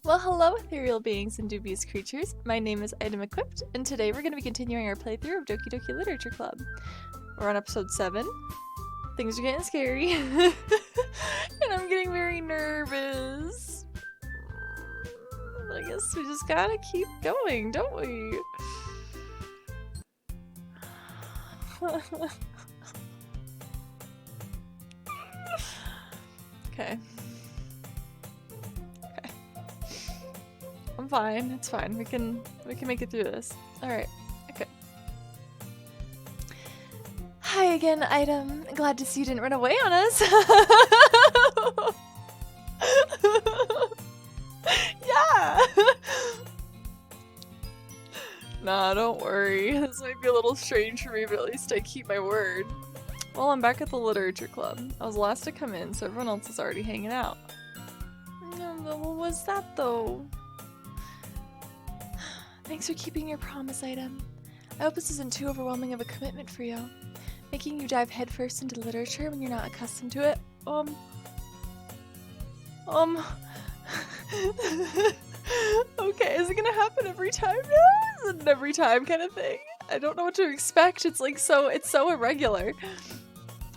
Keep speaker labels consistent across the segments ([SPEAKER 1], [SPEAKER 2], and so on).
[SPEAKER 1] Well, hello, ethereal beings and dubious creatures. My name is itemEQUIPPED, and today we're going to be continuing our playthrough of Doki Doki Literature Club. We're on episode 7. Things are getting scary, and I'm getting very nervous. But I guess we just gotta keep going, don't we? Okay. I'm fine. It's fine. We can make it through this. All right. Okay. Hi again, Item. Glad to see you didn't run away on us. Yeah. Nah, don't worry. This might be a little strange for me, but at least I keep my word. Well, I'm back at the Literature Club. I was the last to come in, so everyone else is already hanging out. What was that, though? Thanks for keeping your promise, Item. I hope this isn't too overwhelming of a commitment for you. Making you dive headfirst into literature when you're not accustomed to it. Okay, is it gonna happen every time now? Is it an every time kind of thing? I don't know what to expect. It's like it's so irregular.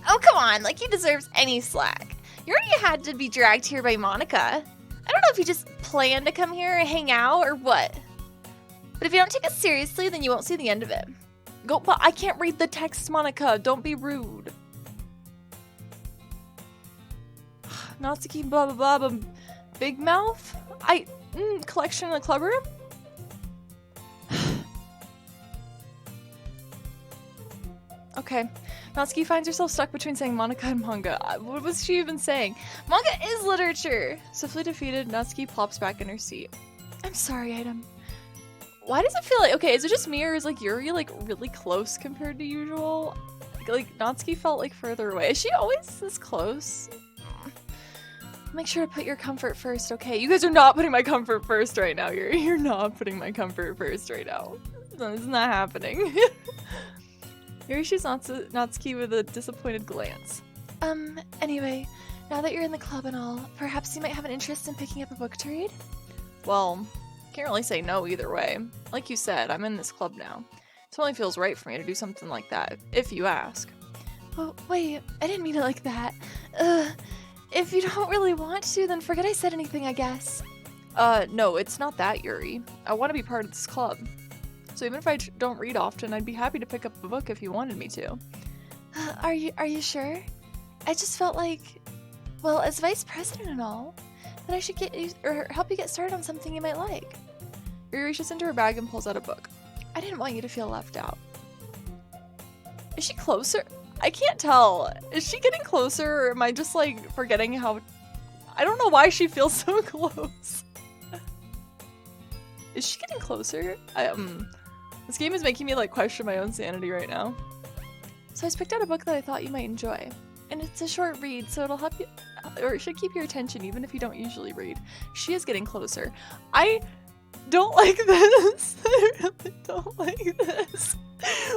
[SPEAKER 2] Oh, come on, like he deserves any slack. You already had to be dragged here by Monica. I don't know if you just planned to come here and hang out or what. But if you don't take it seriously, then you won't see the end of it.
[SPEAKER 1] But I can't read the text, Monica. Don't be rude. Natsuki blah blah blah, big mouth? Collection in the clubroom? Okay. Natsuki finds herself stuck between saying Monica and manga. What was she even saying?
[SPEAKER 2] Manga is literature!
[SPEAKER 1] Swiftly defeated, Natsuki plops back in her seat. I'm sorry, Item.
[SPEAKER 2] Why does it feel like,
[SPEAKER 1] Okay, is it just me or is like Yuri like really close compared to usual? Like Natsuki felt like further away. Is she always this close? Make sure to put your comfort first, okay? You guys are not putting my comfort first right now, Yuri. You're not putting my comfort first right now. It's not happening. Yuri shoots Natsuki with a disappointed glance. Anyway, now that you're in the club and all, perhaps you might have an interest in picking up a book to read? Well, can't really say no either way. Like you said, I'm in this club now. It only feels right for me to do something like that, if you ask. Oh, wait, I didn't mean it like that. If you don't really want to, then forget I said anything, I guess. No, it's not that, Yuri. I want to be part of this club. So even if I don't read often, I'd be happy to pick up a book if you wanted me to. Are you sure? I just felt like, well, as vice president and all, that I should help you get started on something you might like. Yuri reaches into her bag and pulls out a book. I didn't want you to feel left out. Is she closer? I can't tell. Is she getting closer or am I just like forgetting how... I don't know why she feels so close. Is she getting closer? This game is making me like question my own sanity right now. So I picked out a book that I thought you might enjoy. And it's a short read, so it'll help you, or it should keep your attention even if you don't usually read. She is getting closer. I don't like this. I really don't like this.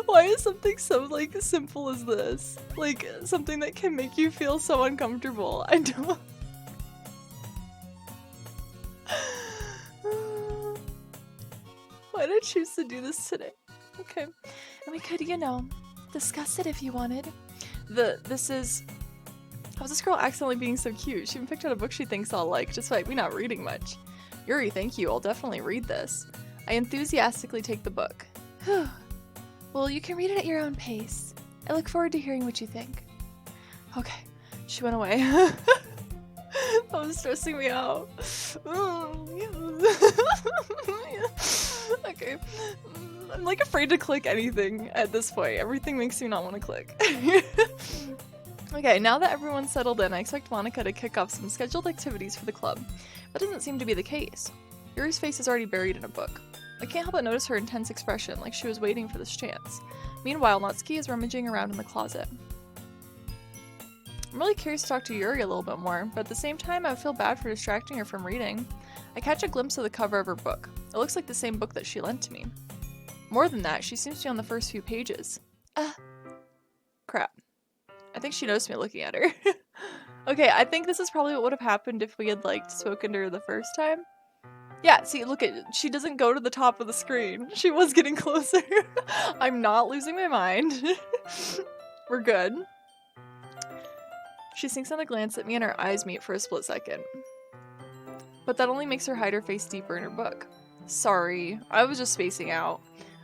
[SPEAKER 1] Why is something so like simple as this? Like something that can make you feel so uncomfortable. I don't. Why did I choose to do this today? Okay. And we could, you know, discuss it if you wanted. How's this girl accidentally being so cute? She even picked out a book she thinks I'll like, despite me not reading much. Yuri, thank you. I'll definitely read this. I enthusiastically take the book. Well, you can read it at your own pace. I look forward to hearing what you think. Okay. She went away. That was stressing me out. Okay. I'm like afraid to click anything at this point. Everything makes me not want to click. Okay, now that everyone's settled in, I expect Monica to kick off some scheduled activities for the club. That doesn't seem to be the case. Yuri's face is already buried in a book. I can't help but notice her intense expression, like she was waiting for this chance. Meanwhile, Natsuki is rummaging around in the closet. I'm really curious to talk to Yuri a little bit more, but at the same time I feel bad for distracting her from reading. I catch a glimpse of the cover of her book. It looks like the same book that she lent to me. More than that, she seems to be on the first few pages. Crap. I think she noticed me looking at her. Okay, I think this is probably what would have happened if we had, like, spoken to her the first time. Yeah, see, look at, she doesn't go to the top of the screen. She was getting closer. I'm not losing my mind. We're good. She sinks on a glance at me and our eyes meet for a split second. But that only makes her hide her face deeper in her book. Sorry, I was just spacing out.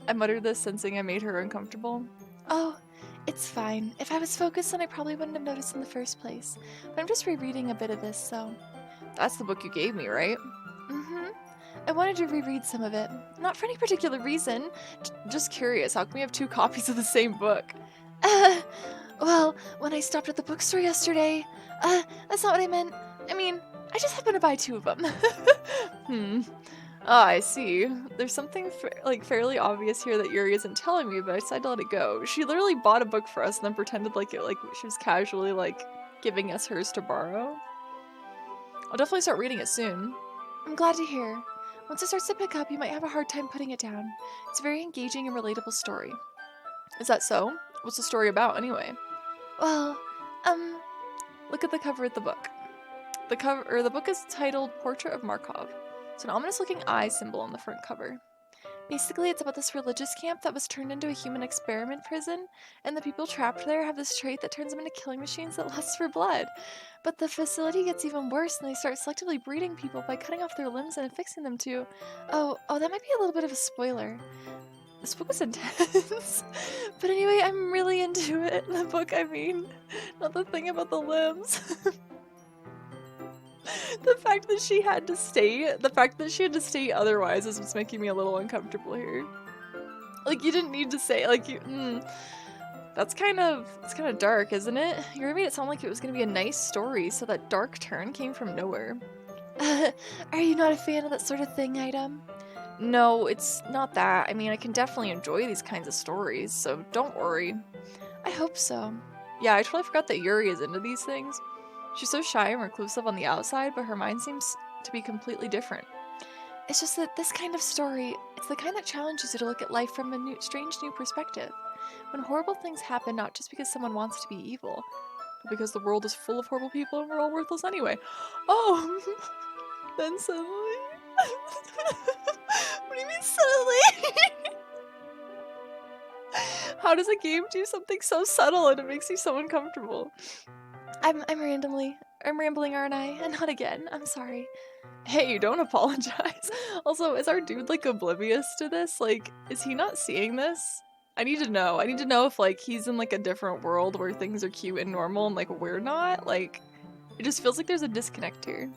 [SPEAKER 1] I muttered this, sensing I made her uncomfortable.
[SPEAKER 2] Oh, it's fine. If I was focused, then I probably wouldn't have noticed in the first place. But I'm just rereading a bit of this, so...
[SPEAKER 1] That's the book you gave me, right?
[SPEAKER 2] Mm-hmm. I wanted to reread some of it. Not for any particular reason.
[SPEAKER 1] Just curious, how come we have 2 copies of the same book?
[SPEAKER 2] Well, when I stopped at the bookstore yesterday... that's not what I meant. I mean, I just happened to buy 2 of them.
[SPEAKER 1] Ah, I see. There's something fairly obvious here that Yuri isn't telling me, but I decided to let it go. She literally bought a book for us and then pretended like she was casually giving us hers to borrow. I'll definitely start reading it soon.
[SPEAKER 2] I'm glad to hear. Once it starts to pick up, you might have a hard time putting it down. It's a very engaging and relatable story.
[SPEAKER 1] Is that so? What's the story about, anyway?
[SPEAKER 2] Well,
[SPEAKER 1] look at the cover of the book. The book is titled Portrait of Markov. It's an ominous-looking eye symbol on the front cover.
[SPEAKER 2] Basically, it's about this religious camp that was turned into a human experiment prison, and the people trapped there have this trait that turns them into killing machines that lust for blood. But the facility gets even worse, and they start selectively breeding people by cutting off their limbs and affixing them to... Oh, that might be a little bit of a spoiler.
[SPEAKER 1] This book is intense. But anyway, I'm really into it. The book, I mean. Not the thing about the limbs. The fact that she had to state otherwise is what's making me a little uncomfortable here. Like, you didn't need to say, it's kind of dark, isn't it? You already made it sound like it was gonna be a nice story, so that dark turn came from nowhere.
[SPEAKER 2] Are you not a fan of that sort of thing, Item?
[SPEAKER 1] No, it's not that. I mean, I can definitely enjoy these kinds of stories, so don't worry.
[SPEAKER 2] I hope so.
[SPEAKER 1] Yeah, I totally forgot that Yuri is into these things. She's so shy and reclusive on the outside, but her mind seems to be completely different.
[SPEAKER 2] It's just that this kind of story, it's the kind that challenges you to look at life from a strange new perspective. When horrible things happen, not just because someone wants to be evil,
[SPEAKER 1] but because the world is full of horrible people and we're all worthless anyway. Oh! Then suddenly...
[SPEAKER 2] What do you mean suddenly?
[SPEAKER 1] How does a game do something so subtle and it makes you so uncomfortable?
[SPEAKER 2] I'm rambling, aren't I? And not again. I'm sorry.
[SPEAKER 1] Hey, don't apologize. Also, is our dude oblivious to this? Is he not seeing this? I need to know. I need to know if he's in a different world where things are cute and normal and we're not. It just feels like there's a disconnect here.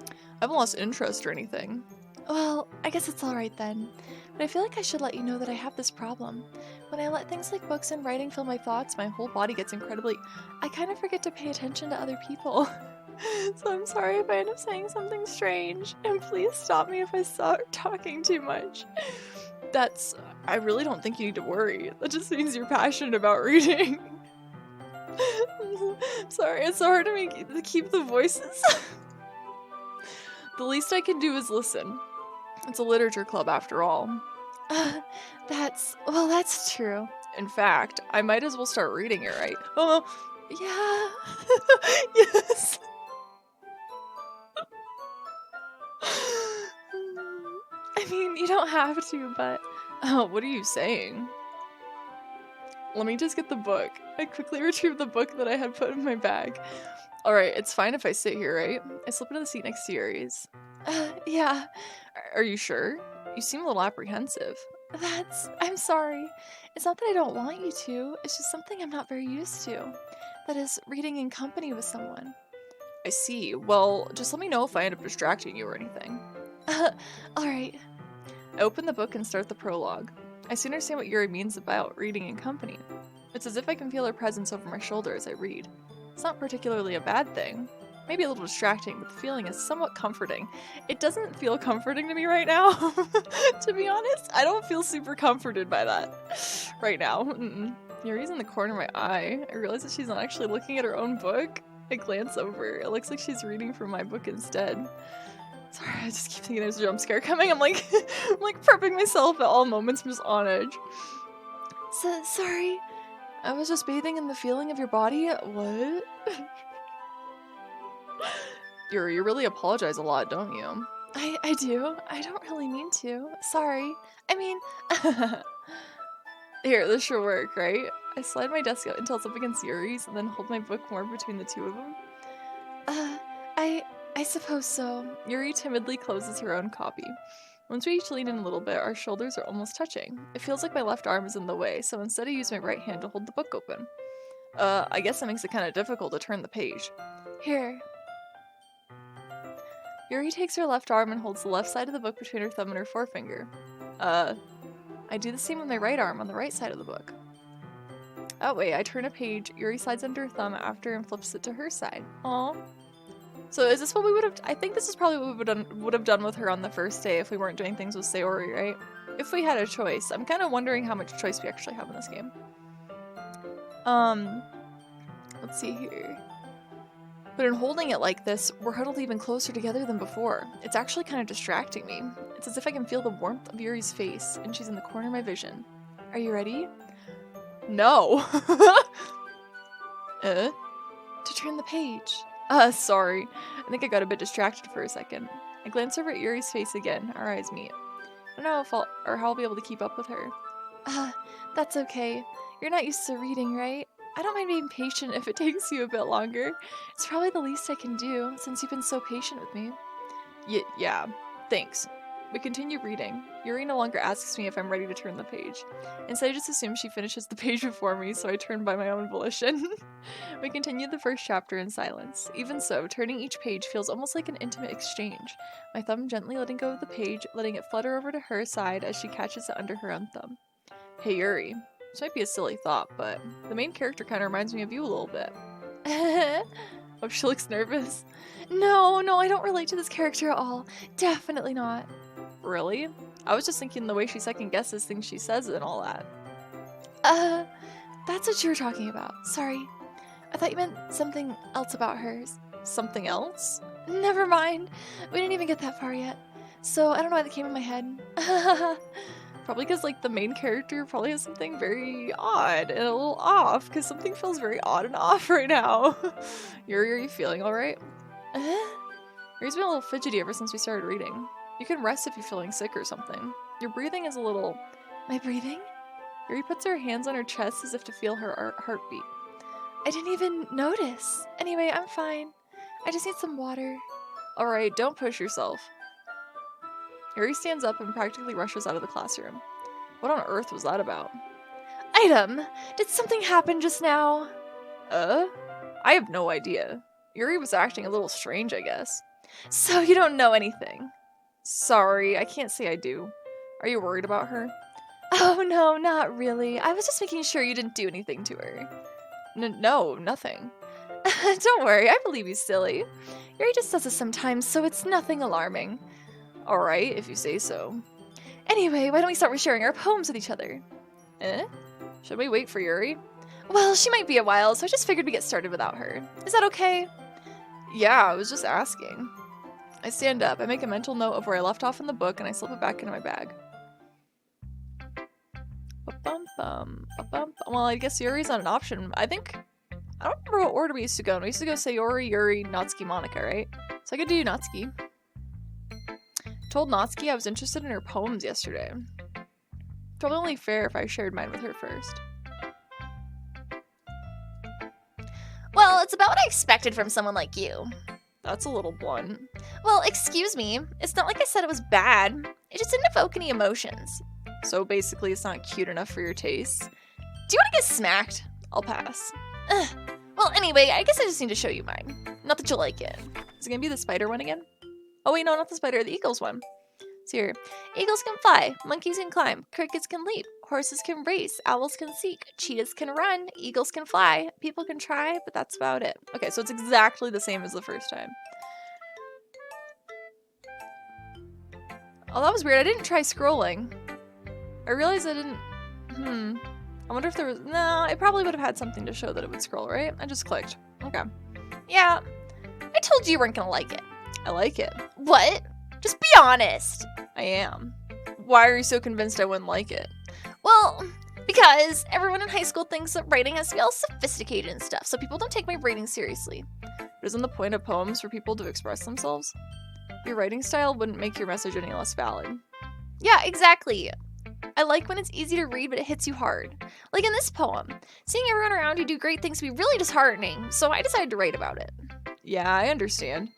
[SPEAKER 1] I haven't lost interest or anything.
[SPEAKER 2] Well, I guess it's alright then. But I feel like I should let you know that I have this problem. When I let things like books and writing fill my thoughts, my whole body gets I kind of forget to pay attention to other people.
[SPEAKER 1] So I'm sorry if I end up saying something strange. And please stop me if I start talking too much. I really don't think you need to worry. That just means you're passionate about reading. Sorry, it's so hard to keep the voices. The least I can do is listen. It's a literature club after all.
[SPEAKER 2] That's true.
[SPEAKER 1] In fact, I might as well start reading it, right? Oh,
[SPEAKER 2] yeah.
[SPEAKER 1] Yes.
[SPEAKER 2] I mean, you don't have to, but...
[SPEAKER 1] Oh, what are you saying? Let me just get the book. I quickly retrieved the book that I had put in my bag. Alright, it's fine if I sit here, right? I slip into the seat next to Yuri's.
[SPEAKER 2] Yeah.
[SPEAKER 1] Are you sure? You seem a little apprehensive.
[SPEAKER 2] I'm sorry. It's not that I don't want you to, it's just something I'm not very used to. That is, reading in company with someone.
[SPEAKER 1] I see. Well, just let me know if I end up distracting you or anything.
[SPEAKER 2] Alright.
[SPEAKER 1] I open the book and start the prologue. I soon understand what Yuri means about reading in company. It's as if I can feel her presence over my shoulder as I read. It's not particularly a bad thing. Maybe a little distracting, but the feeling is somewhat comforting. It doesn't feel comforting to me right now, to be honest. I don't feel super comforted by that right now. Yuri's in the corner of my eye. I realize that she's not actually looking at her own book. I glance over. It looks like she's reading from my book instead. Sorry, I just keep thinking there's a jump scare coming. I'm like, I'm like prepping myself at all moments. I'm just on edge. Sorry. I was just bathing in the feeling of your body. What? Yuri, you really apologize a lot, don't you? I do. I don't really mean to. Sorry. I mean... Here, this should work, right? I slide my desk out until it's up against Yuri's and then hold my book more between the two of them. I suppose so. Yuri timidly closes her own copy. Once we each lean in a little bit, our shoulders are almost touching. It feels like my left arm is in the way, so instead I use my right hand to hold the book open. I guess that makes it kind of difficult to turn the page. Here. Yuri takes her left arm and holds the left side of the book between her thumb and her forefinger. I do the same with my right arm on the right side of the book. Oh wait, I turn a page, Yuri slides under her thumb after and flips it to her side. Aww. So is this what we would have- I think this is probably what we would have done with her on the first day if we weren't doing things with Sayori, right? If we had a choice. I'm kind of wondering how much choice we actually have in this game. Let's see here. But in holding it like this, we're huddled even closer together than before. It's actually kind of distracting me. It's as if I can feel the warmth of Yuri's face, and she's in the corner of my vision. Are you ready? No. To turn the page. Sorry. I think I got a bit distracted for a second. I glance over at Yuri's face again. Our eyes meet. I don't know if how I'll be able to keep up with her. That's okay. You're not used to reading, right? I don't mind being patient if it takes you a bit longer. It's probably the least I can do, since you've been so patient with me. Yeah. Thanks. We continue reading. Yuri no longer asks me if I'm ready to turn the page. Instead, I just assume she finishes the page before me, so I turn by my own volition. We continue the first chapter in silence. Even so, turning each page feels almost like an intimate exchange. My thumb gently letting go of the page, letting it flutter over to her side as she catches it under her own thumb. Hey Yuri, this might be a silly thought, but the main character kind of reminds me of you a little bit. Oh, she looks nervous. No, I don't relate to this character at all. Definitely not. Really? I was just thinking the way she second guesses things she says and all that. That's what you were talking about. Sorry. I thought you meant something else about hers. Something else? Never mind. We didn't even get that far yet. So I don't know why that came in my head. Probably because like the main character probably has something very odd and a little off because something feels very odd and off right now. Yuri, are you feeling alright? Yuri's been a little fidgety ever since we started reading. You can rest if you're feeling sick or something. Your breathing is a little... My breathing? Yuri puts her hands on her chest as if to feel her heartbeat. I didn't even notice. Anyway, I'm fine. I just need some water. Alright, don't push yourself. Yuri stands up and practically rushes out of the classroom. What on earth was that about? Item! Did something happen just now? I have no idea. Yuri was acting a little strange, I guess. So you don't know anything? Sorry, I can't say I do. Are you worried about her? Oh no, not really. I was just making sure you didn't do anything to her. No, nothing. Don't worry, I believe you, silly. Yuri just does this sometimes, so it's nothing alarming. Alright, if you say so. Anyway, why don't we start sharing our poems with each other? Should we wait for Yuri? Well, she might be a while, so I just figured we'd get started without her. Is that okay? Yeah, I was just asking. I stand up, I make a mental note of where I left off in the book, and I slip it back into my bag. Well, I guess Yuri's not an option. I don't remember what order we used to go in. We used to go Sayori, Yuri, Natsuki, Monika, right? So I could do Natsuki. Told Natsuki I was interested in her poems yesterday. Probably only fair if I shared mine with her first.
[SPEAKER 2] Well, it's about what I expected from someone like you.
[SPEAKER 1] That's a little blunt.
[SPEAKER 2] Well, excuse me. It's not like I said it was bad. It just didn't evoke any emotions.
[SPEAKER 1] So basically it's not cute enough for your taste.
[SPEAKER 2] Do you want to get smacked?
[SPEAKER 1] I'll pass.
[SPEAKER 2] Well, anyway, I guess I just need to show you mine. Not that you'll like it.
[SPEAKER 1] Is it gonna be the spider one again? Oh wait, no, not the spider, the eagles one. It's here.
[SPEAKER 2] Eagles can fly, monkeys can climb, crickets can leap, horses can race, owls can seek, cheetahs can run, eagles can fly, people can try, but that's about it.
[SPEAKER 1] Okay, so it's exactly the same as the first time. Oh, that was weird. I didn't try scrolling. I realized I didn't... I wonder if there was... No, it probably would have had something to show that it would scroll, right? I just clicked. Okay.
[SPEAKER 2] Yeah. I told you you weren't gonna like it.
[SPEAKER 1] I like it.
[SPEAKER 2] What? Just be honest.
[SPEAKER 1] I am. Why are you so convinced I wouldn't like it?
[SPEAKER 2] Well, because everyone in high school thinks that writing has to be all sophisticated and stuff, so people don't take my writing seriously.
[SPEAKER 1] But isn't the point of poems for people to express themselves? Your writing style wouldn't make your message any less valid.
[SPEAKER 2] Yeah, exactly. I like when it's easy to read, but it hits you hard. Like in this poem. Seeing everyone around you do great things can be really disheartening, so I decided to write about it.
[SPEAKER 1] Yeah, I understand.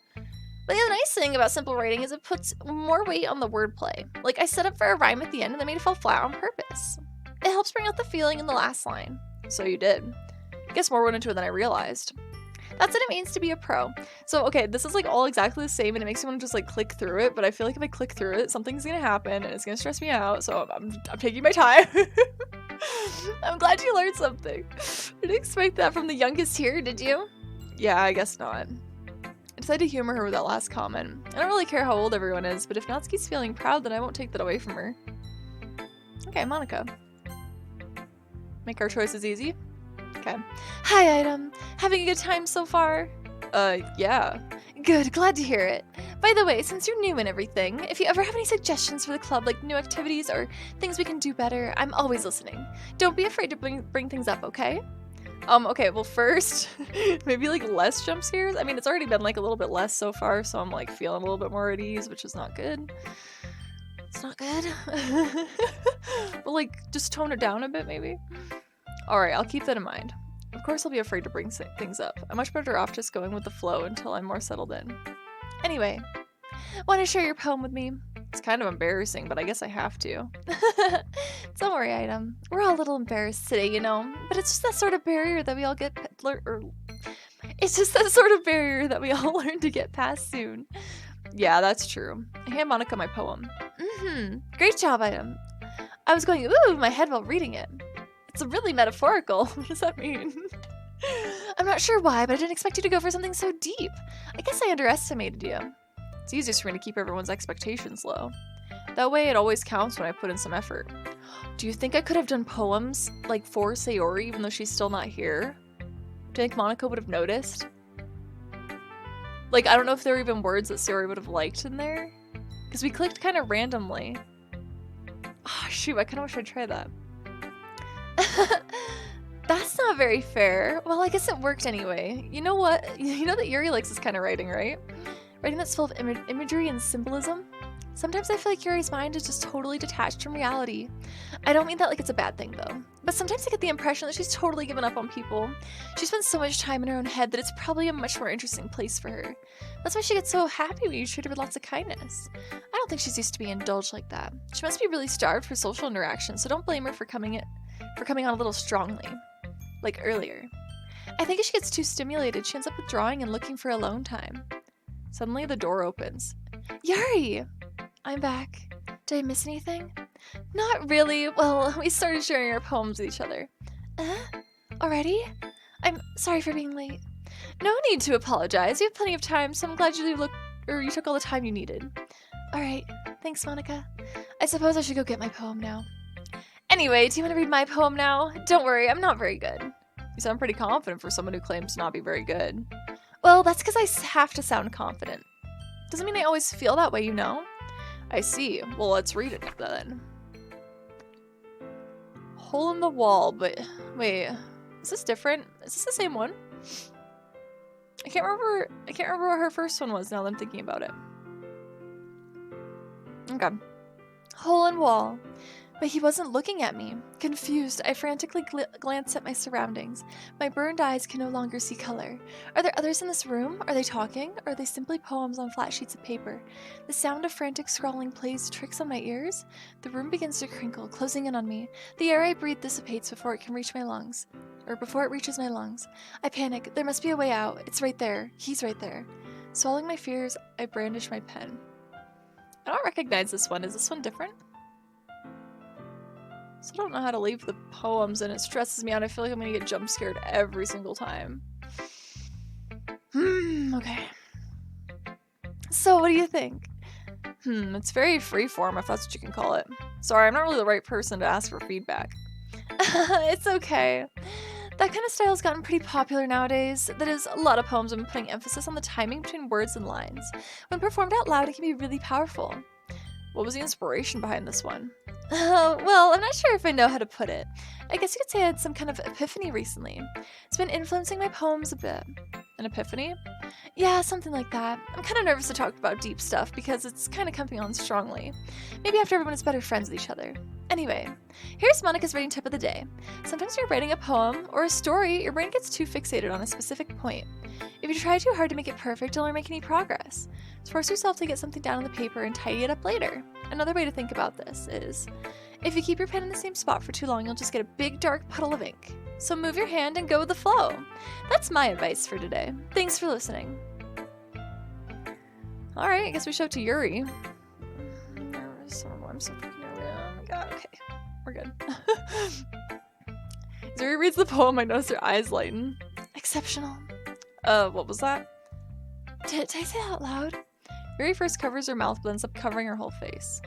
[SPEAKER 2] But the nice thing about simple writing is it puts more weight on the wordplay. Like I set up for a rhyme at the end and then made it fall flat on purpose. It helps bring out the feeling in the last line.
[SPEAKER 1] So you did. I guess more went into it than I realized.
[SPEAKER 2] That's what it means to be a pro.
[SPEAKER 1] So, okay, this is like all exactly the same and it makes me want to just like click through it, but I feel like if I click through it, something's gonna happen and it's gonna stress me out, so I'm taking my time. I'm glad you learned something. I didn't expect that from the youngest here, did you? Yeah, I guess not. I decided to humor her with that last comment. I don't really care how old everyone is, but if Natsuki's feeling proud, then I won't take that away from her. Okay, Monica. Make our choices easy? Okay.
[SPEAKER 2] Hi, Item. Having a good time so far?
[SPEAKER 1] Yeah.
[SPEAKER 2] Good, glad to hear it. By the way, since you're new and everything, if you ever have any suggestions for the club, like new activities or things we can do better, I'm always listening. Don't be afraid to bring things up, okay?
[SPEAKER 1] Okay, well first, maybe like less jump scares. I mean, it's already been like a little bit less so far, so I'm like feeling a little bit more at ease, which is not good.
[SPEAKER 2] It's not good.
[SPEAKER 1] But like, just tone it down a bit, maybe. Alright, I'll keep that in mind. Of course I'll be afraid to bring things up. I'm much better off just going with the flow until I'm more settled in.
[SPEAKER 2] Anyway, want to share your poem with me?
[SPEAKER 1] It's kind of embarrassing, but I guess I have to.
[SPEAKER 2] Don't worry, Item. We're all a little embarrassed today, you know, but it's just that sort of barrier that we all it's just that sort of barrier that we all learn to get past soon.
[SPEAKER 1] Yeah, that's true. I hand Monica my poem.
[SPEAKER 2] Great job, Item. I was going ooh in my head while reading it. It's really metaphorical.
[SPEAKER 1] What does that mean?
[SPEAKER 2] I'm not sure why, but I didn't expect you to go for something so deep. I guess I underestimated you.
[SPEAKER 1] It's easiest for me to keep everyone's expectations low. That way it always counts when I put in some effort. Do you think I could have done poems like for Sayori even though she's still not here? Do you think Monica would have noticed? Like, I don't know if there were even words that Sayori would have liked in there. Because we clicked kind of randomly. Oh, shoot, I kind of wish I'd try that.
[SPEAKER 2] That's not very fair. Well, I guess it worked anyway. You know what? You know that Yuri likes this kind of writing, right? Writing that's full of imagery and symbolism. Sometimes I feel like Yuri's mind is just totally detached from reality. I don't mean that like it's a bad thing, though. But sometimes I get the impression that she's totally given up on people. She spends so much time in her own head that it's probably a much more interesting place for her. That's why she gets so happy when you treat her with lots of kindness. I don't think she's used to being indulged like that. She must be really starved for social interaction, so don't blame her for coming on a little strongly. Like earlier. I think if she gets too stimulated, she ends up withdrawing and looking for alone time.
[SPEAKER 1] Suddenly the door opens.
[SPEAKER 2] Yuri! I'm back. Did I miss anything? Not really. Well, we started sharing our poems with each other. Already? I'm sorry for being late. No need to apologize. We have plenty of time, so I'm glad you took all the time you needed. Alright. Thanks, Monica. I suppose I should go get my poem now. Anyway, do you want to read my poem now? Don't worry, I'm not very good.
[SPEAKER 1] You sound pretty confident for someone who claims to not be very good.
[SPEAKER 2] Well, that's because I have to sound confident. Doesn't mean I always feel that way, you know?
[SPEAKER 1] I see. Well, let's read it then. Hole in the wall, but wait, is this different? Is this the same one? I can't remember what her first one was now that I'm thinking about it. Okay.
[SPEAKER 2] Hole in wall. But he wasn't looking at me. Confused, I frantically glanced at my surroundings. My burned eyes can no longer see color. Are there others in this room? Are they talking? Or are they simply poems on flat sheets of paper? The sound of frantic scrawling plays tricks on my ears. The room begins to crinkle, closing in on me. The air I breathe dissipates before it can reach my lungs. Or before it reaches my lungs. I panic. There must be a way out. It's right there. He's right there. Swallowing my fears, I brandish my pen.
[SPEAKER 1] I don't recognize this one. Is this one different? So I don't know how to leave the poems and it stresses me out. I feel like I'm gonna get jump scared every single time.
[SPEAKER 2] Okay. So what do you think?
[SPEAKER 1] It's very freeform if that's what you can call it. Sorry, I'm not really the right person to ask for feedback.
[SPEAKER 2] It's okay.
[SPEAKER 1] That kind of style has gotten pretty popular nowadays. That is, a lot of poems have been putting emphasis on the timing between words and lines. When performed out loud, it can be really powerful. What was the inspiration behind this one? Well, I'm not sure if I know how to put it. I guess you could say I had some kind of epiphany recently. It's been influencing my poems a bit. An epiphany? Yeah, something like that. I'm kind of nervous to talk about deep stuff because it's kind of coming on strongly. Maybe after everyone is better friends with each other. Anyway, here's Monica's writing tip of the day. Sometimes when you're writing a poem or a story, your brain gets too fixated on a specific point. If you try too hard to make it perfect, you'll never make any progress. So force yourself to get something down on the paper and tidy it up later. Another way to think about this is, if you keep your pen in the same spot for too long, you'll just get a big dark puddle of ink. So move your hand and go with the flow. That's my advice for today. Thanks for listening. Alright, I guess we show it to Yuri. I'm so freaking nervous. Oh my god, okay. We're good. As Yuri reads the poem, I notice her eyes lighten. Exceptional. What was that? Did I say that out loud? Yuri first covers her mouth, but ends up covering her whole face.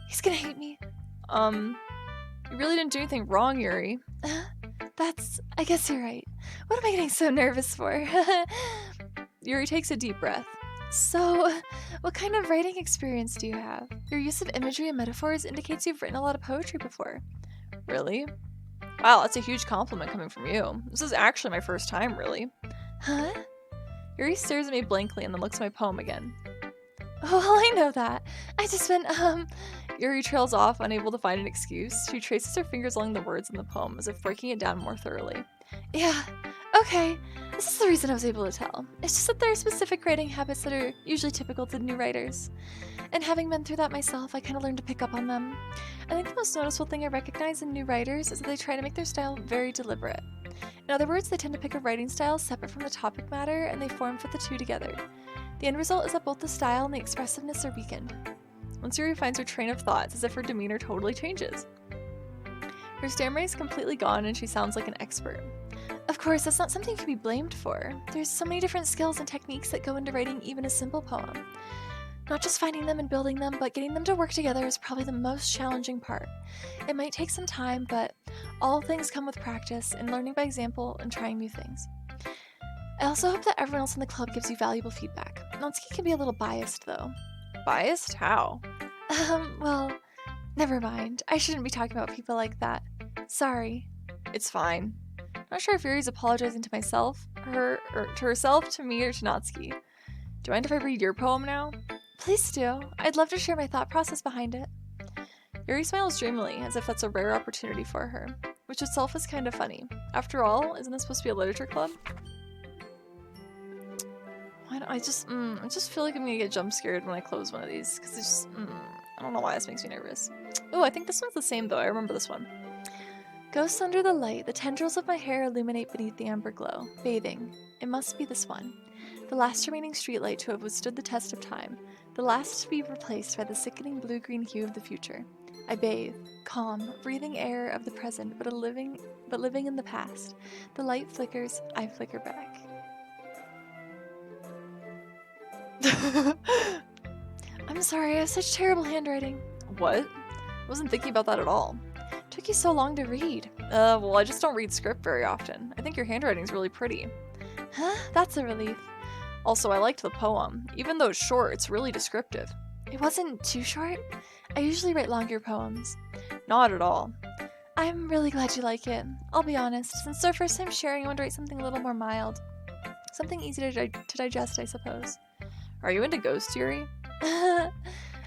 [SPEAKER 1] He's gonna hate me. You really didn't do anything wrong, Yuri. I guess you're right. What am I getting so nervous for? Yuri takes a deep breath. So, what kind of writing experience do you have? Your use of imagery and metaphors indicates you've written a lot of poetry before. Really? Wow, that's a huge compliment coming from you. This is actually my first time, really. Huh? Yuri stares at me blankly and then looks at my poem again. Well, I know that. I just meant, Yuri trails off, unable to find an excuse. She traces her fingers along the words in the poem, as if breaking it down more thoroughly. Yeah, okay. This is the reason I was able to tell. It's just that there are specific writing habits that are usually typical to new writers. And having been through that myself, I kind of learned to pick up on them. I think the most noticeable thing I recognize in new writers is that they try to make their style very deliberate. In other words, they tend to pick a writing style separate from the topic matter, and they form fit the two together. The end result is that both the style and the expressiveness are weakened. Once Yuri finds her train of thought, it's as if her demeanor totally changes. Her stammering is completely gone and she sounds like an expert. Of course, that's not something you can be blamed for. There's so many different skills and techniques that go into writing even a simple poem. Not just finding them and building them, but getting them to work together is probably the most challenging part. It might take some time, but all things come with practice and learning by example and trying new things. I also hope that everyone else in the club gives you valuable feedback. Natsuki can be a little biased, though. Biased? How? Well, never mind. I shouldn't be talking about people like that. Sorry. It's fine. I'm not sure if Yuri's apologizing to myself, or to herself, to me, or to Natsuki. Do you mind if I read your poem now? Please do. I'd love to share my thought process behind it. Yuri smiles dreamily, as if that's a rare opportunity for her, which itself is kind of funny. After all, isn't this supposed to be a literature club? Why don't I just feel like I'm gonna get jump scared when I close one of these, because it's just, I don't know why this makes me nervous. Oh, I think this one's the same though, I remember this one. Ghosts under the light, the tendrils of my hair illuminate beneath the amber glow, bathing. It must be this one. The last remaining streetlight to have withstood the test of time, the last to be replaced by the sickening blue-green hue of the future. I bathe, calm, breathing air of the present, but living in the past. The light flickers, I flicker back. I'm sorry, I have such terrible handwriting. What? I wasn't thinking about that at all. It took you so long to read. Well, I just don't read script very often. I think your handwriting's really pretty. Huh? That's a relief. Also, I liked the poem. Even though it's short, it's really descriptive. It wasn't too short? I usually write longer poems. Not at all. I'm really glad you like it. I'll be honest, since it's our first time sharing, I want to write something a little more mild. Something easy to digest, I suppose. Are you into ghosts, Yuri?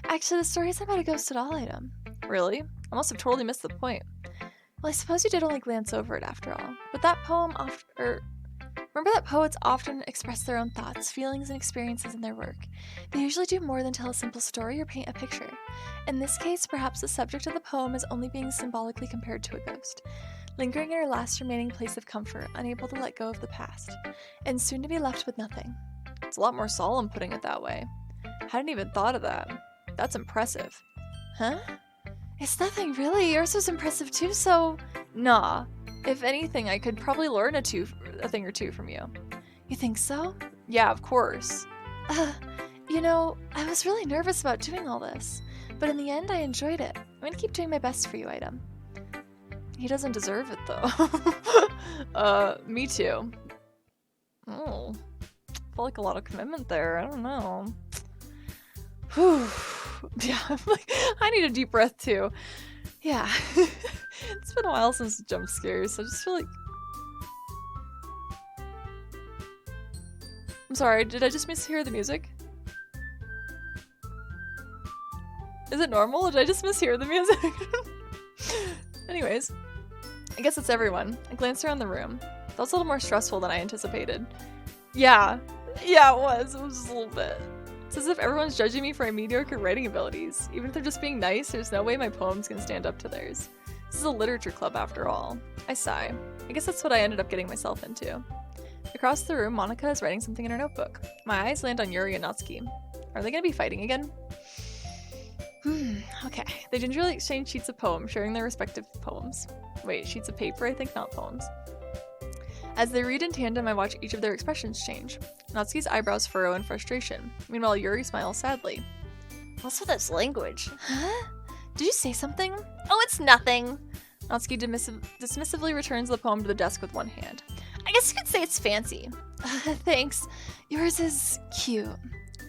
[SPEAKER 1] Actually, the story isn't about a ghost at all, item. Really? I must have totally missed the point. Well, I suppose you did only glance over it after all. But that poem remember that poets often express their own thoughts, feelings, and experiences in their work. They usually do more than tell a simple story or paint a picture. In this case, perhaps the subject of the poem is only being symbolically compared to a ghost, lingering in her last remaining place of comfort, unable to let go of the past, and soon to be left with nothing. It's a lot more solemn putting it that way. Hadn't even thought of that. That's impressive. Huh? It's nothing really. Yours was impressive too, so... Nah. If anything, I could probably learn a thing or two from you. You think so? Yeah, of course. You know, I was really nervous about doing all this, but in the end, I enjoyed it. I'm gonna keep doing my best for you, item. He doesn't deserve it, though. Me too. Oh. Felt like a lot of commitment there. I don't know. Whew. Yeah, I'm like, I need a deep breath, too. Yeah. It's been a while since jump scares, so I just feel like... I'm sorry, did I just mishear the music? Is it normal? Did I just mishear the music? Anyways, I guess it's everyone. I glanced around the room. That was a little more stressful than I anticipated. Yeah. Yeah, it was. It was just a little bit. It's as if everyone's judging me for my mediocre writing abilities. Even if they're just being nice, there's no way my poems can stand up to theirs. This is a literature club after all. I sigh. I guess that's what I ended up getting myself into. Across the room, Monica is writing something in her notebook. My eyes land on Yuri and Natsuki. Are they gonna be fighting again? Okay. They gingerly exchange sheets of poems, sharing their respective poems. Wait, sheets of paper, I think, not poems. As they read in tandem, I watch each of their expressions change. Natsuki's eyebrows furrow in frustration. Meanwhile, Yuri smiles sadly.
[SPEAKER 2] What's with this language?
[SPEAKER 1] Huh? Did you say something?
[SPEAKER 2] Oh, it's nothing.
[SPEAKER 1] Natsuki dismissively returns the poem to the desk with one hand.
[SPEAKER 2] I guess you could say it's fancy.
[SPEAKER 1] Thanks. Yours is cute.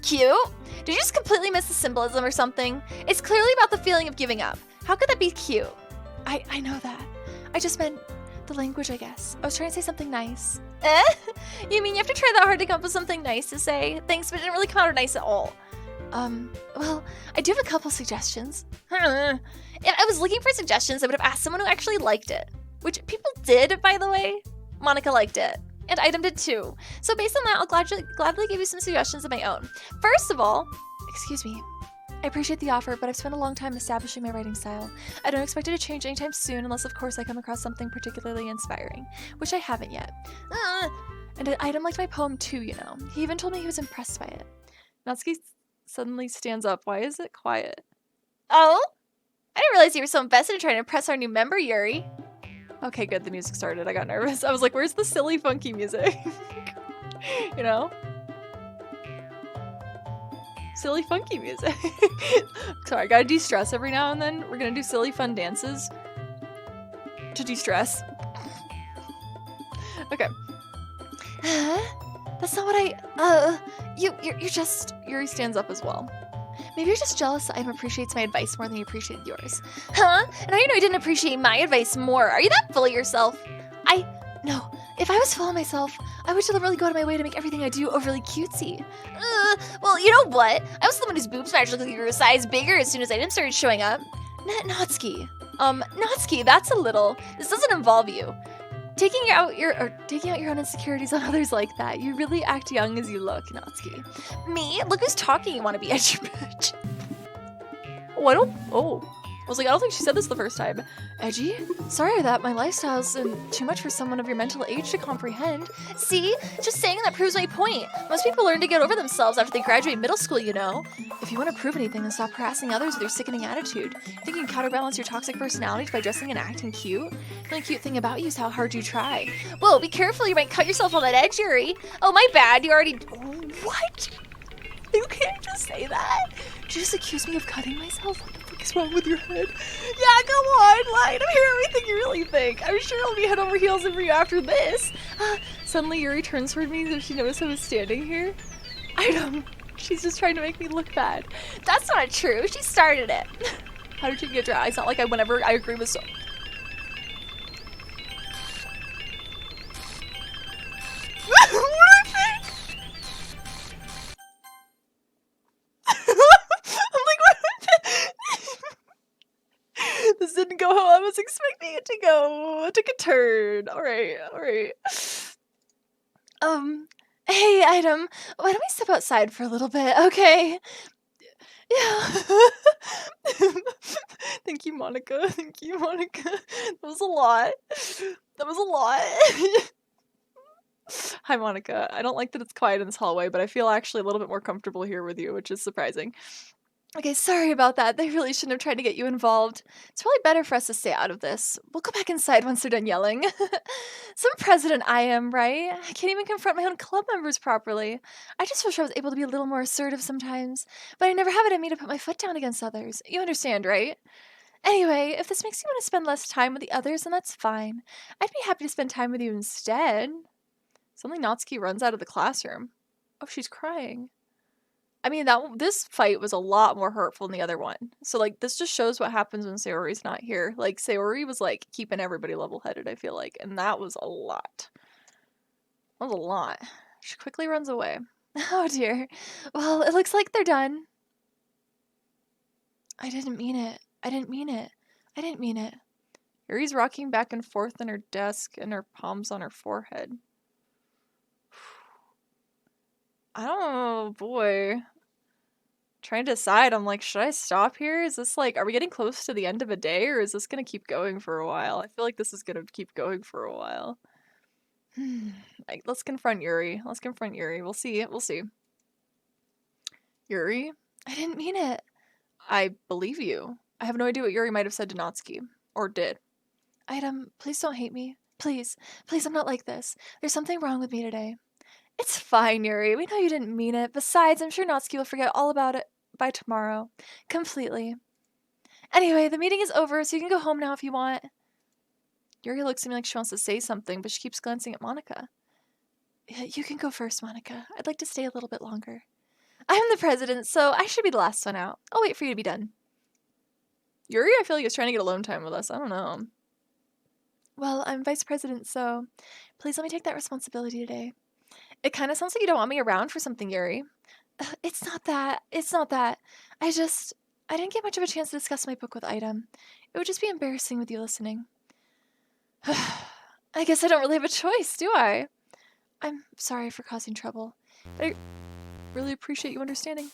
[SPEAKER 2] Cute? Did you just completely miss the symbolism or something? It's clearly about the feeling of giving up. How could that be cute?
[SPEAKER 1] I know that. I just meant the language, I guess. I was trying to say something nice.
[SPEAKER 2] You mean you have to try that hard to come up with something nice to say? Thanks, but it didn't really come out nice at all.
[SPEAKER 1] Well, I do have a couple suggestions.
[SPEAKER 2] If I was looking for suggestions, I would have asked someone who actually liked it. Which people did, by the way. Monica liked it. And Item did too. So based on that, I'll gladly give you some suggestions of my own. First of all,
[SPEAKER 1] excuse me. I appreciate the offer, but I've spent a long time establishing my writing style. I don't expect it to change anytime soon unless, of course, I come across something particularly inspiring, which I haven't yet. And Item liked my poem too, you know. He even told me he was impressed by it. Natsuki suddenly stands up. Why is it quiet?
[SPEAKER 2] Oh? I didn't realize you were so invested in trying to impress our new member, Yuri.
[SPEAKER 1] Okay, good. The music started. I got nervous. I was like, where's the silly, funky music? You know? Silly, funky music. Sorry, I gotta de-stress every now and then. We're gonna do silly, fun dances to de-stress. Okay. That's not what you're just... Yuri stands up as well. Maybe you're just jealous that Item appreciates my advice more than he appreciated yours.
[SPEAKER 2] Huh? And how do you know I didn't appreciate my advice more? Are you that full of yourself?
[SPEAKER 1] No. If I was full of myself, I would deliberately go out of my way to make everything I do overly cutesy.
[SPEAKER 2] Well, you know what? I was the one whose boobs magically grew a size bigger as soon as Item started showing up.
[SPEAKER 1] Natsuki.
[SPEAKER 2] Natsuki, that's a little... This doesn't involve you.
[SPEAKER 1] Taking out your own insecurities on others like that. You really act young as you look, Natsuki.
[SPEAKER 2] Me? Look who's talking, you want to be edgy bitch.
[SPEAKER 1] I was like, I don't think she said this the first time. Edgy? Sorry that my lifestyle's too much for someone of your mental age to comprehend.
[SPEAKER 2] See? Just saying that proves my point. Most people learn to get over themselves after they graduate middle school, you know.
[SPEAKER 1] If you want to prove anything, then stop harassing others with your sickening attitude. You think you can counterbalance your toxic personality by dressing and acting cute? The only cute thing about you is how hard you try.
[SPEAKER 2] Whoa, be careful, you might cut yourself on that edge, Yuri. Oh, my bad, you already...
[SPEAKER 1] What? You can't just say that. Did you just accuse me of cutting myself? What the fuck is wrong with your head? Yeah, go on, lie. I don't hear everything you really think. I'm sure I'll be head over heels for you after this. Suddenly, Yuri turns toward me as if she noticed I was standing here. She's just trying to make me look bad.
[SPEAKER 2] That's not true. She started it.
[SPEAKER 1] How did you get dry? It's not like whenever I agree with so... What do I think? I'm like, what? This didn't go how I was expecting it to go. It took a turn. All right. Hey, Item. Why don't we step outside for a little bit, okay? Yeah. Thank you, Monica. That was a lot. Hi, Monica. I don't like that it's quiet in this hallway, but I feel actually a little bit more comfortable here with you, which is surprising. Okay, sorry about that. They really shouldn't have tried to get you involved. It's probably better for us to stay out of this. We'll go back inside once they're done yelling. Some president I am, right? I can't even confront my own club members properly. I just wish I was able to be a little more assertive sometimes, but I never have it in me to put my foot down against others. You understand, right? Anyway, if this makes you want to spend less time with the others, then that's fine. I'd be happy to spend time with you instead. Suddenly Natsuki runs out of the classroom. Oh, she's crying. I mean, this fight was a lot more hurtful than the other one. So, like, this just shows what happens when Sayori's not here. Like, Sayori was, like, keeping everybody level-headed, I feel like. And that was a lot. That was a lot. She quickly runs away. Oh, dear. Well, it looks like they're done. I didn't mean it. I didn't mean it. I didn't mean it. Yuri's rocking back and forth in her desk and her palms on her forehead. I don't know, boy. Trying to decide, I'm like, should I stop here? Is this like, are we getting close to the end of a day, or is this gonna keep going for a while? I feel like this is gonna keep going for a while. Like, let's confront Yuri. Let's confront Yuri. We'll see. We'll see. Yuri? I didn't mean it. I believe you. I have no idea what Yuri might have said to Natsuki. Or did. Item, please don't hate me. Please. Please, I'm not like this. There's something wrong with me today. It's fine, Yuri. We know you didn't mean it. Besides, I'm sure Natsuki will forget all about it by tomorrow. Completely. Anyway, the meeting is over, so you can go home now if you want. Yuri looks at me like she wants to say something, but she keeps glancing at Monika. You can go first, Monika. I'd like to stay a little bit longer. I'm the president, so I should be the last one out. I'll wait for you to be done. Yuri, I feel like, is trying to get alone time with us. I don't know. Well, I'm vice president, so please let me take that responsibility today. It kind of sounds like you don't want me around for something, Yuri. It's not that. It's not that. I didn't get much of a chance to discuss my book with Item. It would just be embarrassing with you listening. I guess I don't really have a choice, do I? I'm sorry for causing trouble, but I really appreciate you understanding.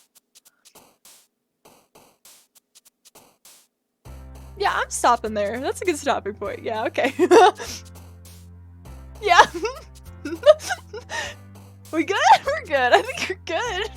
[SPEAKER 1] Yeah, I'm stopping there. That's a good stopping point. Yeah, okay. Yeah. We good? We're good. I think you're good.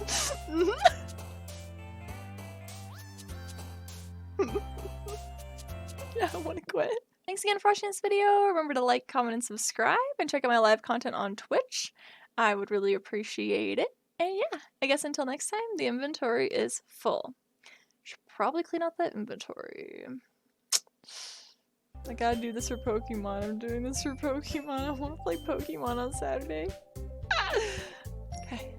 [SPEAKER 1] Yeah, I want to quit. Thanks again for watching this video. Remember to like, comment, and subscribe, and check out my live content on Twitch. I would really appreciate it. And yeah, I guess until next time, the inventory is full. Should probably clean out that inventory. I gotta do this for Pokemon. I'm doing this for Pokemon. I want to play Pokemon on Saturday. Okay.